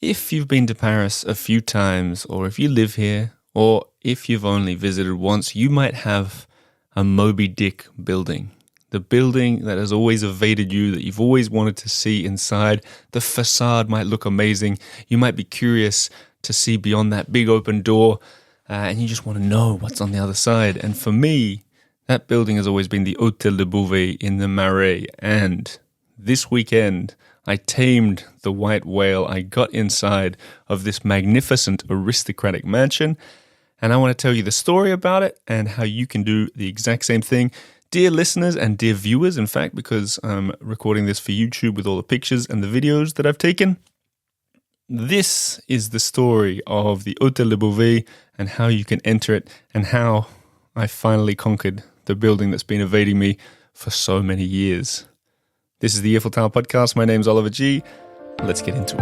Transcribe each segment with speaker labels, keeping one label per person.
Speaker 1: If you've been to Paris a few times, or if you live here, or if you've only visited once, you might have a Moby Dick building. The building that has always evaded you, that you've always wanted to see inside. The facade might look amazing. You might be curious to see beyond that big open door, and you just want to know what's on the other side. And for me, that building has always been the Hotel de Beauvais in the Marais. And this weekend, I tamed the white whale. I got inside of this magnificent aristocratic mansion, and I want to tell you the story about it and how you can do the exact same thing. Dear listeners and dear viewers, in fact, because I'm recording this for YouTube with all the pictures and the videos that I've taken, this is the story of the Hotel de Beauvais and how you can enter it and how I finally conquered the building that's been evading me for so many years. This is the Earful Tower podcast. My name's Oliver G. Let's get into it.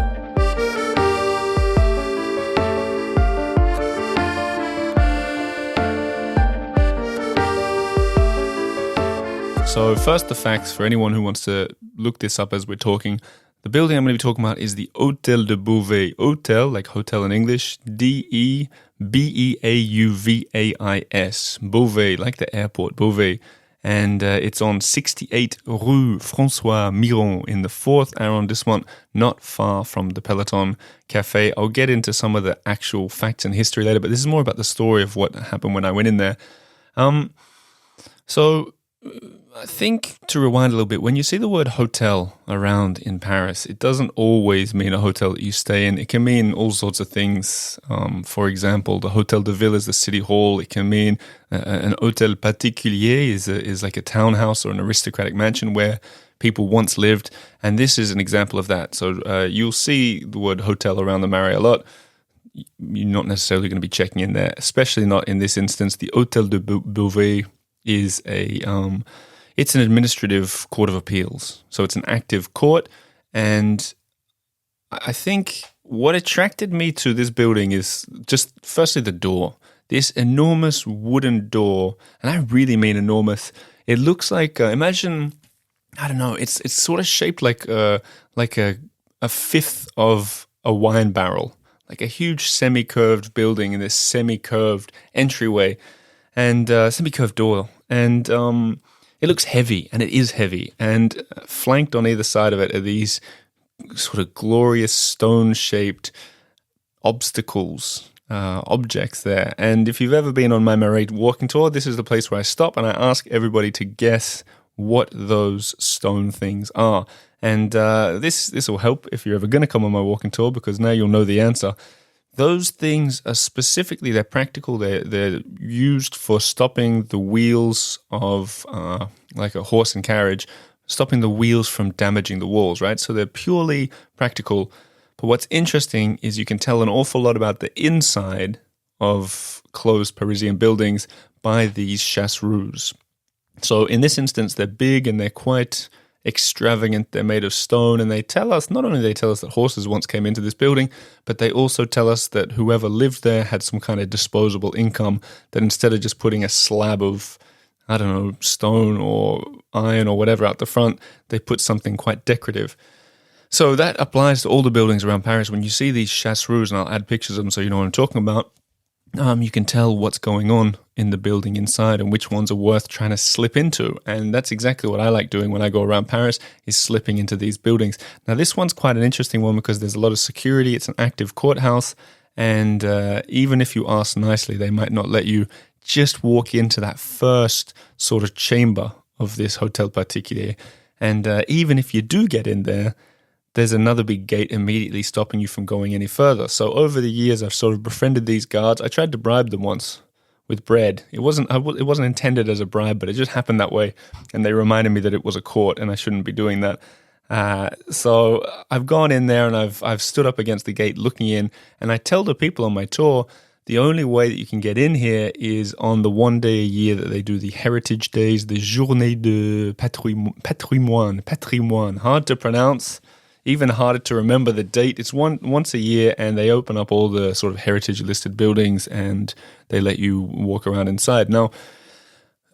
Speaker 1: So first, the facts for anyone who wants to look this up as we're talking. The building I'm going to be talking about is the Hotel de Beauvais. Hotel, like hotel in English, Debeauvais. Beauvais, like the airport, Beauvais. And it's on 68 Rue François Miron in the 4th arrondissement, not far from the Peloton Cafe. I'll get into some of the actual facts and history later, but this is more about the story of what happened when I went in there. So I think, to rewind a little bit, when you see the word hotel around in Paris, it doesn't always mean a hotel that you stay in. It can mean all sorts of things. For example, the Hotel de Ville is the city hall. It can mean an hôtel particulier is like a townhouse or an aristocratic mansion where people once lived. And this is an example of that. So you'll see the word hotel around the Marais a lot. You're not necessarily going to be checking in there, especially not in this instance. The Hotel de Beauvais is it's an administrative court of appeals. So it's an active court. And I think what attracted me to this building is just firstly the door. This enormous wooden door, and I really mean enormous. It looks like, imagine, I don't know, it's sort of shaped like a fifth of a wine barrel, like a huge semi-curved building in this semi-curved entryway and semi-curved door. And it looks heavy, and it is heavy. And flanked on either side of it are these sort of glorious stone-shaped obstacles, objects there. And if you've ever been on my Marais walking tour, this is the place where I stop and I ask everybody to guess what those stone things are. And this will help if you're ever going to come on my walking tour, because now you'll know the answer. Those things are specifically, they're practical. They're used for stopping the wheels of, like a horse and carriage, stopping the wheels from damaging the walls, right? So they're purely practical. But what's interesting is you can tell an awful lot about the inside of closed Parisian buildings by these chasseroutes. So in this instance, they're big and they're quite extravagant. They're made of stone, and they tell us, not only they tell us that horses once came into this building, but they also tell us that whoever lived there had some kind of disposable income, that instead of just putting a slab of, I don't know, stone or iron or whatever out the front, they put something quite decorative. So that applies to all the buildings around Paris. When you see these chasseroutes, and I'll add pictures of them so you know what I'm talking about, you can tell what's going on in the building inside and which ones are worth trying to slip into. And that's exactly what I like doing when I go around Paris, is slipping into these buildings. Now, this one's quite an interesting one because there's a lot of security. It's an active courthouse. And even if you ask nicely, they might not let you just walk into that first sort of chamber of this Hotel Particulier. And even if you do get in there, there's another big gate immediately stopping you from going any further. So over the years, I've sort of befriended these guards. I tried to bribe them once with bread. It wasn't intended as a bribe, but it just happened that way. And they reminded me that it was a court and I shouldn't be doing that. So I've gone in there and I've stood up against the gate looking in, and I tell the people on my tour, the only way that you can get in here is on the one day a year that they do the Heritage Days, the Journée de Patrimoine, hard to pronounce. Even harder to remember the date. It's once a year, and they open up all the sort of heritage listed buildings and they let you walk around inside. Now,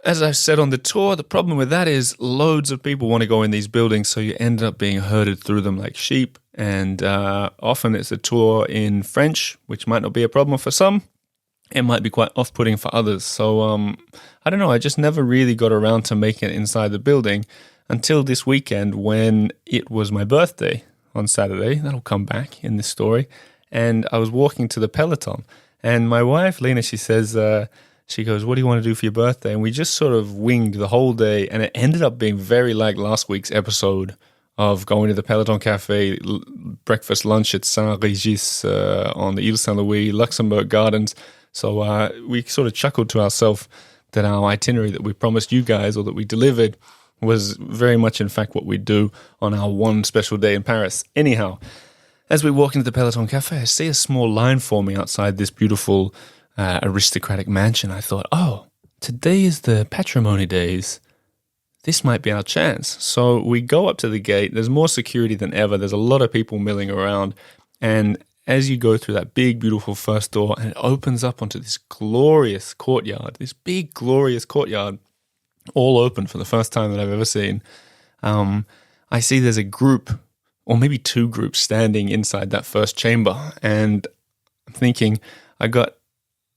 Speaker 1: as I said on the tour, the problem with that is loads of people want to go in these buildings, so you end up being herded through them like sheep. And often it's a tour in French, which might not be a problem for some. It might be quite off-putting for others. So I don't know, I just never really got around to making it inside the building until this weekend when it was my birthday on Saturday. That'll come back in this story. And I was walking to the Peloton. And my wife, Lena, she says, she goes, what do you want to do for your birthday? And we just sort of winged the whole day. And it ended up being very like last week's episode of going to the Peloton Cafe, breakfast, lunch at Saint-Régis on the Ile Saint-Louis, Luxembourg Gardens. So we sort of chuckled to ourselves that our itinerary that we promised you guys, or that we delivered, was very much in fact what we do on our one special day in Paris. Anyhow, as we walk into the Peloton Cafe, I see a small line forming outside this beautiful aristocratic mansion. I thought, oh, today is the patrimony days. This might be our chance. So we go up to the gate. There's more security than ever. There's a lot of people milling around. And as you go through that big, beautiful first door, and it opens up onto this glorious courtyard, this big, glorious courtyard, all open for the first time that I've ever seen, I see there's a group, or maybe two groups, standing inside that first chamber. And I'm thinking, I got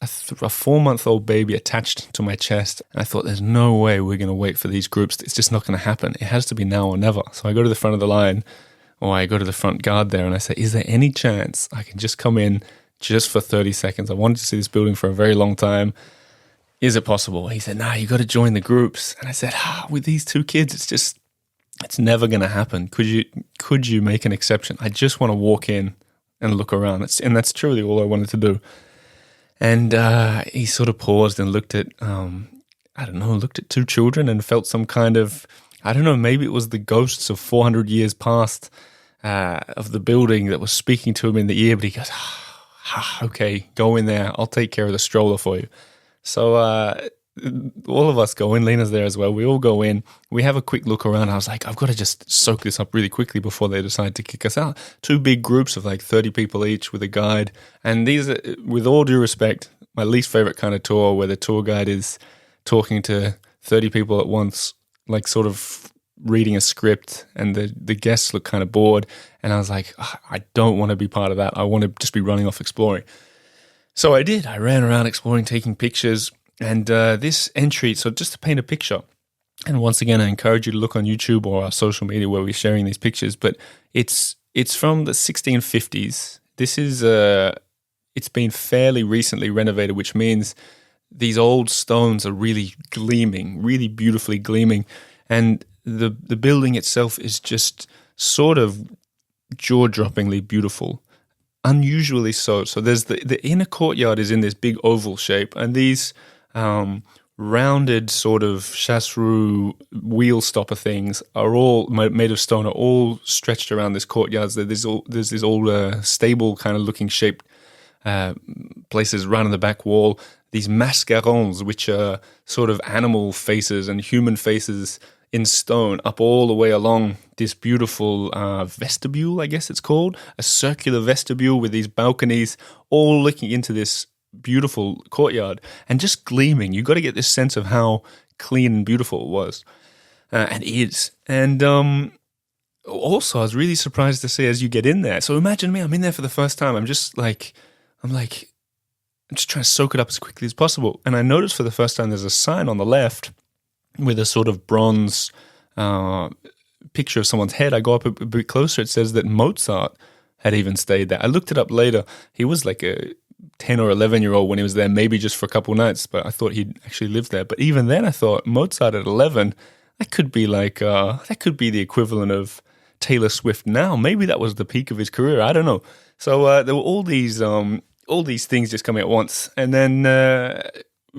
Speaker 1: a 4-month-old baby attached to my chest. And I thought, there's no way we're going to wait for these groups. It's just not going to happen. It has to be now or never. So I go to the front of the line, or I go to the front guard there, and I say, is there any chance I can just come in just for 30 seconds? I wanted to see this building for a very long time. Is it possible? He said, nah, you got to join the groups. And I said, with these two kids, it's never going to happen. Could you make an exception? I just want to walk in and look around. And that's truly all I wanted to do. And he sort of paused and looked at, looked at two children and felt some kind of, maybe it was the ghosts of 400 years past of the building that was speaking to him in the ear. But he goes, okay, go in there. I'll take care of the stroller for you. So all of us go in. Lena's there as well. We all go in. We have a quick look around. I was like, I've got to just soak this up really quickly before they decide to kick us out. Two big groups of like 30 people each with a guide. And these are, with all due respect, my least favorite kind of tour, where the tour guide is talking to 30 people at once, like sort of reading a script, and the guests look kind of bored. And I was like, I don't want to be part of that. I want to just be running off exploring. So I did. I ran around exploring, taking pictures. And this entry, so just to paint a picture, and once again, I encourage you to look on YouTube or our social media where we're sharing these pictures, but it's from the 1650s. This is, it's been fairly recently renovated, which means these old stones are really gleaming, really beautifully gleaming. And the building itself is just sort of jaw-droppingly beautiful. Unusually so. So there's the inner courtyard is in this big oval shape, and these rounded sort of chasse-roue wheel stopper things are all made of stone, are all stretched around this courtyard. There's this old stable kind of looking shaped places right on the back wall. These mascarons, which are sort of animal faces and human faces in stone, up all the way along this beautiful vestibule, I guess it's called, a circular vestibule with these balconies all looking into this beautiful courtyard and just gleaming. You got to get this sense of how clean and beautiful it was and is. And also, I was really surprised to see as you get in there. So imagine me, I'm in there for the first time. I'm just trying to soak it up as quickly as possible. And I noticed for the first time there's a sign on the left with a sort of bronze picture of someone's head. I go up a bit closer. It says that Mozart had even stayed there. I looked it up later. He was like a 10 or 11-year-old when he was there, maybe just for a couple nights, but I thought he'd actually lived there. But even then I thought Mozart at 11, that could be that could be the equivalent of Taylor Swift now. Maybe that was the peak of his career. I don't know. So there were all these things just coming at once. And then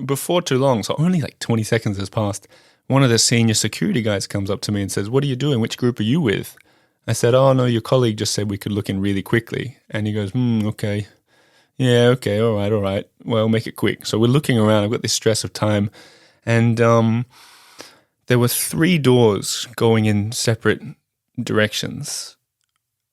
Speaker 1: before too long, so only like 20 seconds has passed, one of the senior security guys comes up to me and says, "What are you doing? Which group are you with?" I said, "Oh, no, your colleague just said we could look in really quickly." And he goes, okay. Yeah, okay, all right. Well, make it quick. So we're looking around. I've got this stress of time. And there were 3 doors going in separate directions.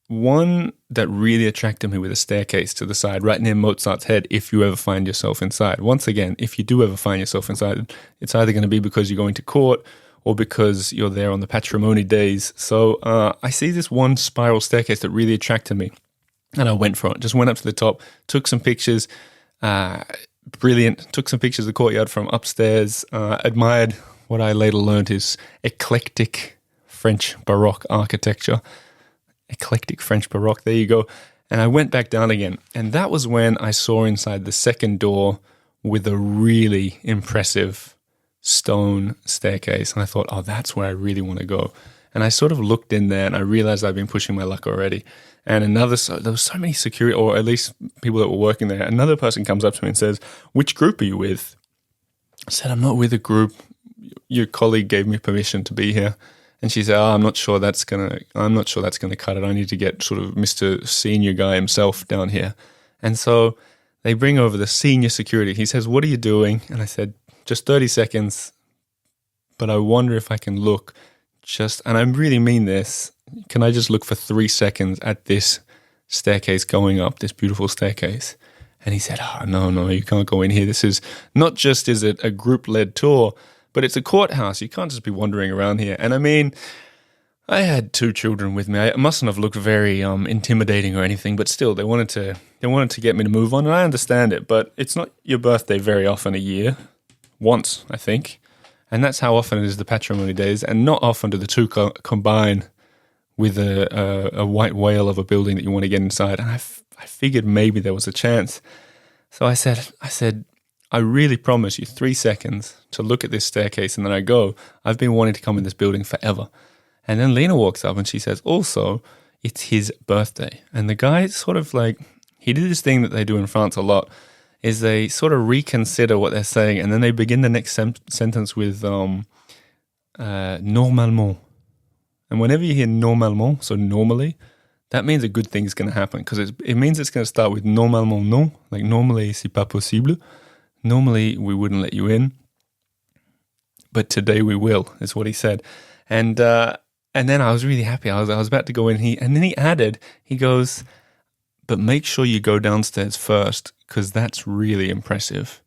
Speaker 1: One that really attracted me with a staircase to the side, right near Mozart's head, if you ever find yourself inside. Once again, if you do ever find yourself inside, it's either going to be because you're going to court or because you're there on the patrimony days. So I see this one spiral staircase that really attracted me, and I went for it. Just went up to the top, took some pictures. Brilliant. Took some pictures of the courtyard from upstairs. Admired what I later learned is eclectic French Baroque architecture. Eclectic French Baroque. There you go. And I went back down again. And that was when I saw inside the second door with a really impressive stone staircase. And I thought, oh, that's where I really want to go. And I sort of looked in there and I realized I'd been pushing my luck already. And there was so many security, or at least people that were working there. Another person comes up to me and says, "Which group are you with?" I said, "I'm not with a group. Your colleague gave me permission to be here." And she said, I'm not sure that's gonna cut it. I need to get sort of Mr. Senior guy himself down here. And so they bring over the senior security. He says, "What are you doing?" And I said, "Just 30 seconds, but I wonder if I can look and I really mean this, can I just look for 3 seconds at this staircase going up, this beautiful staircase?" And he said, "Oh, no, you can't go in here. This is not just is it a group-led tour, but it's a courthouse. You can't just be wandering around here." And I mean, I had 2 children with me. I mustn't have looked very intimidating or anything, but still, they wanted to get me to move on, and I understand it. But it's not your birthday very often a year, once I think, and that's how often it is the patrimony days, and not often do the two combine with a white whale of a building that you want to get inside. And I figured maybe there was a chance, so I said, "I really promise you 3 seconds to look at this staircase, and then I go. I've been wanting to come in this building forever." And then Lena walks up and she says, "Also, it's his birthday." And the guy sort of like, he did this thing that they do in France a lot, is they sort of reconsider what they're saying, and then they begin the next sentence with normalement. And whenever you hear normalement, so normally, that means a good thing is going to happen, because it means it's going to start with normalement non, like normally c'est pas possible. Normally we wouldn't let you in, but today we will, is what he said. And then I was really happy. I was about to go in. And then he added, he goes, "But make sure you go downstairs first, because that's really impressive."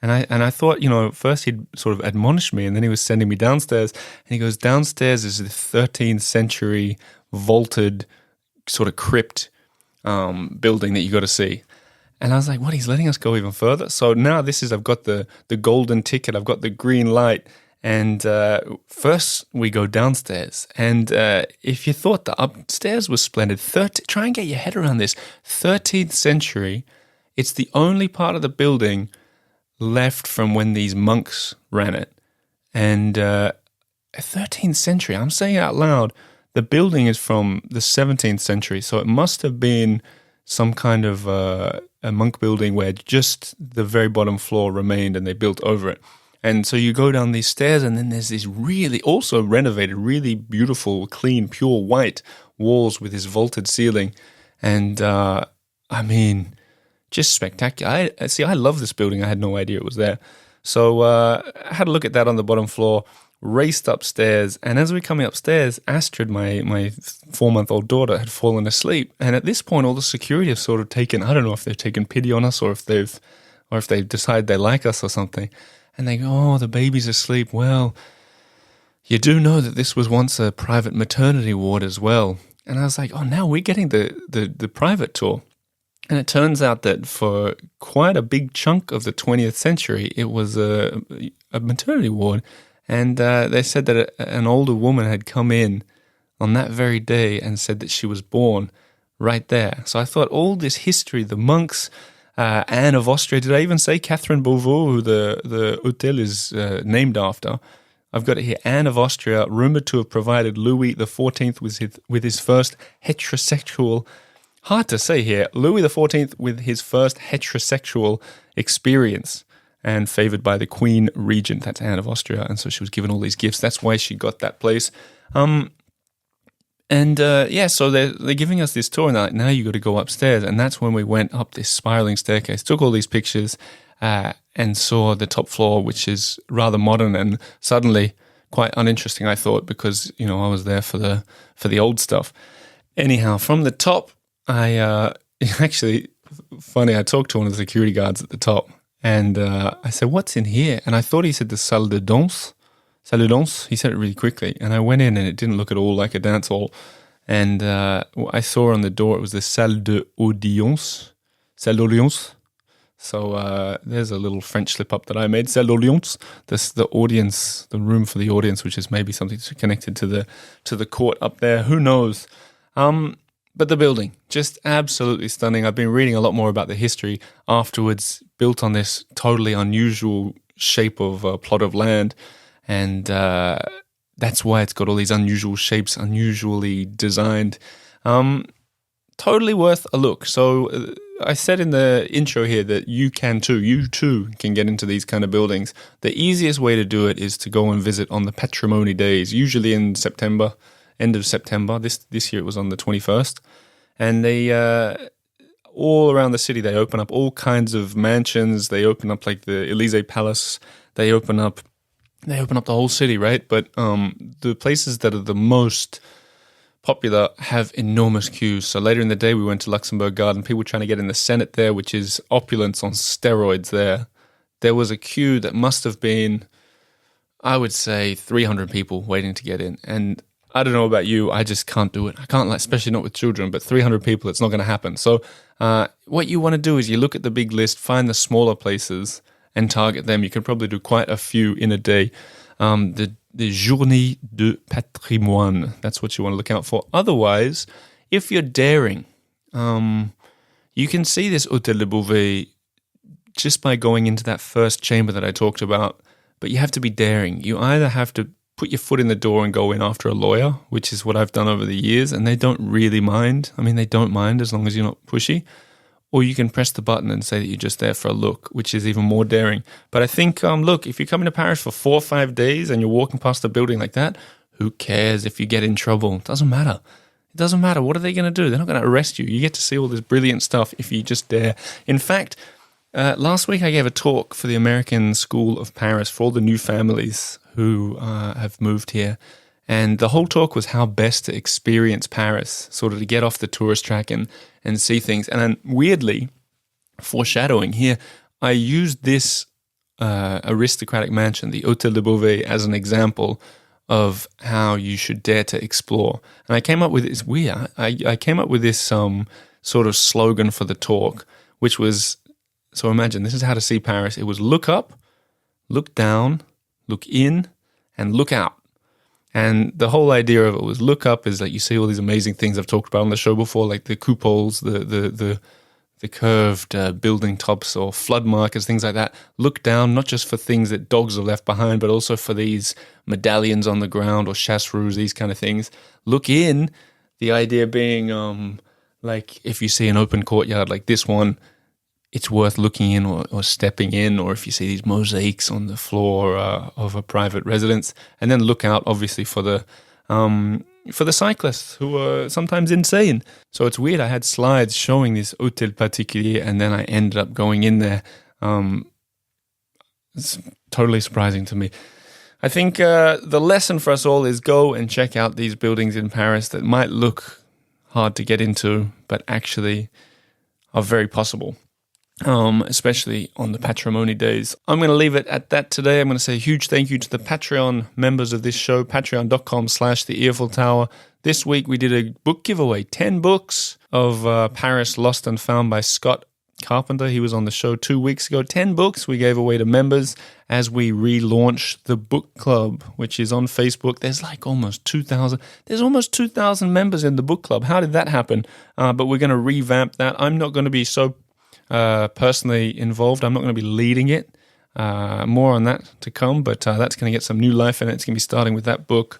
Speaker 1: And I thought, first he'd sort of admonished me, and then he was sending me downstairs. And he goes, "Downstairs is the 13th century vaulted sort of crypt building that you got to see." And I was like, what? He's letting us go even further? So now I've got the golden ticket, I've got the green light. And first we go downstairs. And if you thought the upstairs was splendid, try and get your head around this. 13th century, it's the only part of the building left from when these monks ran it. And 13th century, I'm saying it out loud, the building is from the 17th century. So it must have been some kind of a monk building where just the very bottom floor remained and they built over it. And so you go down these stairs, and then there's these really also renovated, really beautiful, clean, pure white walls with this vaulted ceiling. And I mean, just spectacular. I love this building. I had no idea it was there. So I had a look at that on the bottom floor, raced upstairs. And as we were coming upstairs, Astrid, my 4-month-old daughter, had fallen asleep. And at this point, all the security have sort of taken, I don't know if they've taken pity on us or if they've decided they like us or something. And they go, "Oh, the baby's asleep." Well, you do know that this was once a private maternity ward as well. And I was like, oh, now we're getting the private tour. And it turns out that for quite a big chunk of the 20th century, it was a maternity ward. And they said that an older woman had come in on that very day and said that she was born right there. So I thought all this history, the monks, Anne of Austria. Did I even say Catherine Beauvais, who the hotel is named after? I've got it here. Anne of Austria, rumored to have provided Louis XIV with his first heterosexual, hard to say here, Louis XIV with his first heterosexual experience, and favored by the Queen Regent. That's Anne of Austria. And so she was given all these gifts. That's why she got that place. So they're giving us this tour, and they're like, now you got to go upstairs. And that's when we went up this spiraling staircase, took all these pictures, and saw the top floor, which is rather modern and suddenly quite uninteresting, I thought, because, I was there for the old stuff. Anyhow, from the top, actually, funny, I talked to one of the security guards at the top, and I said, "What's in here?" And I thought he said the salle de danse. salle de danse. He said it really quickly. And I went in and it didn't look at all like a dance hall. And I saw on the door, it was the salle d'audience. Salle d'audience. So there's a little French slip-up that I made. Salle d'audience. The audience, the room for the audience, which is maybe something connected to the court up there. Who knows? But the building, just absolutely stunning. I've been reading a lot more about the history afterwards, built on this totally unusual shape of a plot of land. And that's why it's got all these unusual shapes, unusually designed. Totally worth a look. So I said in the intro here that you too can get into these kind of buildings. The easiest way to do it is to go and visit on the Patrimony days, usually in September, end of September. This year it was on the 21st. And they, all around the city, they open up all kinds of mansions. They open up like the Elysee Palace. They open up the whole city, right? But the places that are the most popular have enormous queues. So later in the day, we went to Luxembourg Garden. People trying to get in the Senate there, which is opulence on steroids there. There was a queue that must have been, I would say, 300 people waiting to get in. And I don't know about you, I just can't do it. I can't, especially not with children, but 300 people, it's not going to happen. So what you want to do is you look at the big list, find the smaller places and target them. You can probably do quite a few in a day. The Journée de Patrimoine, that's what you want to look out for. Otherwise, if you're daring, you can see this Hotel de Beauvais just by going into that first chamber that I talked about, but you have to be daring. You either have to put your foot in the door and go in after a lawyer, which is what I've done over the years, and they don't really mind. I mean, they don't mind as long as you're not pushy. Or you can press the button and say that you're just there for a look, which is even more daring. But I think, look, if you're coming to Paris for 4 or 5 days and you're walking past a building like that, who cares if you get in trouble? It doesn't matter. It doesn't matter. What are they going to do? They're not going to arrest you. You get to see all this brilliant stuff if you just dare. In fact, last week I gave a talk for the American School of Paris for all the new families who have moved here. And the whole talk was how best to experience Paris, sort of to get off the tourist track and see things. And then weirdly, foreshadowing here, I used this aristocratic mansion, the Hotel de Beauvais, as an example of how you should dare to explore. And I came up with this I came up with this sort of slogan for the talk, which was, so imagine, this is how to see Paris. It was look up, look down, look in, and look out. And the whole idea of it was look up is that you see all these amazing things I've talked about on the show before, like the cupoles, the curved building tops or flood markers, things like that. Look down, not just for things that dogs have left behind, but also for these medallions on the ground or chasse-rouges, these kind of things. Look in, the idea being like if you see an open courtyard like this one, it's worth looking in or stepping in, or if you see these mosaics on the floor of a private residence. And then look out, obviously, for the cyclists who are sometimes insane. So it's weird. I had slides showing this Hôtel Particulier, and then I ended up going in there. It's totally surprising to me. I think the lesson for us all is go and check out these buildings in Paris that might look hard to get into, but actually are very possible. Especially on the Patrimony days. I'm going to leave it at that today. I'm going to say a huge thank you to the Patreon members of this show, patreon.com/the Earful Tower. This week we did a book giveaway, 10 books of Paris Lost and Found by Scott Carpenter. He was on the show 2 weeks ago. 10 books we gave away to members as we relaunch the book club, which is on Facebook. There's like almost 2,000. There's almost 2,000 members in the book club. How did that happen? But we're going to revamp that. I'm not going to be so personally involved. I'm not going to be leading it. More on that to come, but that's going to get some new life in it. It's going to be starting with that book,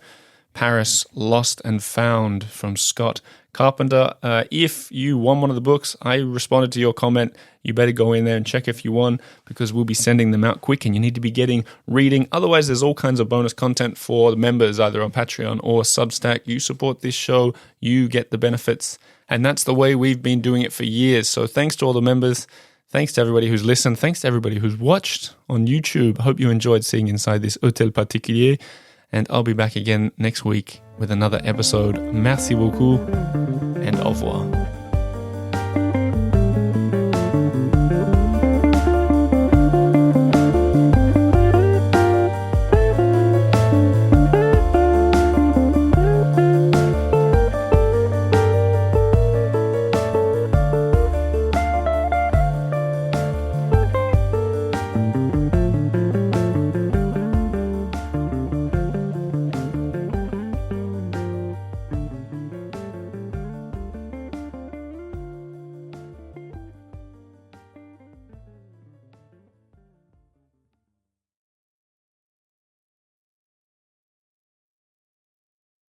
Speaker 1: Paris Lost and Found, from Scott Carpenter. If you won one of the books, I responded to your comment. You better go in there and check if you won, because we'll be sending them out quick and you need to be reading. Otherwise, there's all kinds of bonus content for the members, either on Patreon or Substack. You support this show, you get the benefits. And that's the way we've been doing it for years. So thanks to all the members. Thanks to everybody who's listened. Thanks to everybody who's watched on YouTube. I hope you enjoyed seeing inside this Hôtel Particulier. And I'll be back again next week with another episode. Merci beaucoup and au revoir.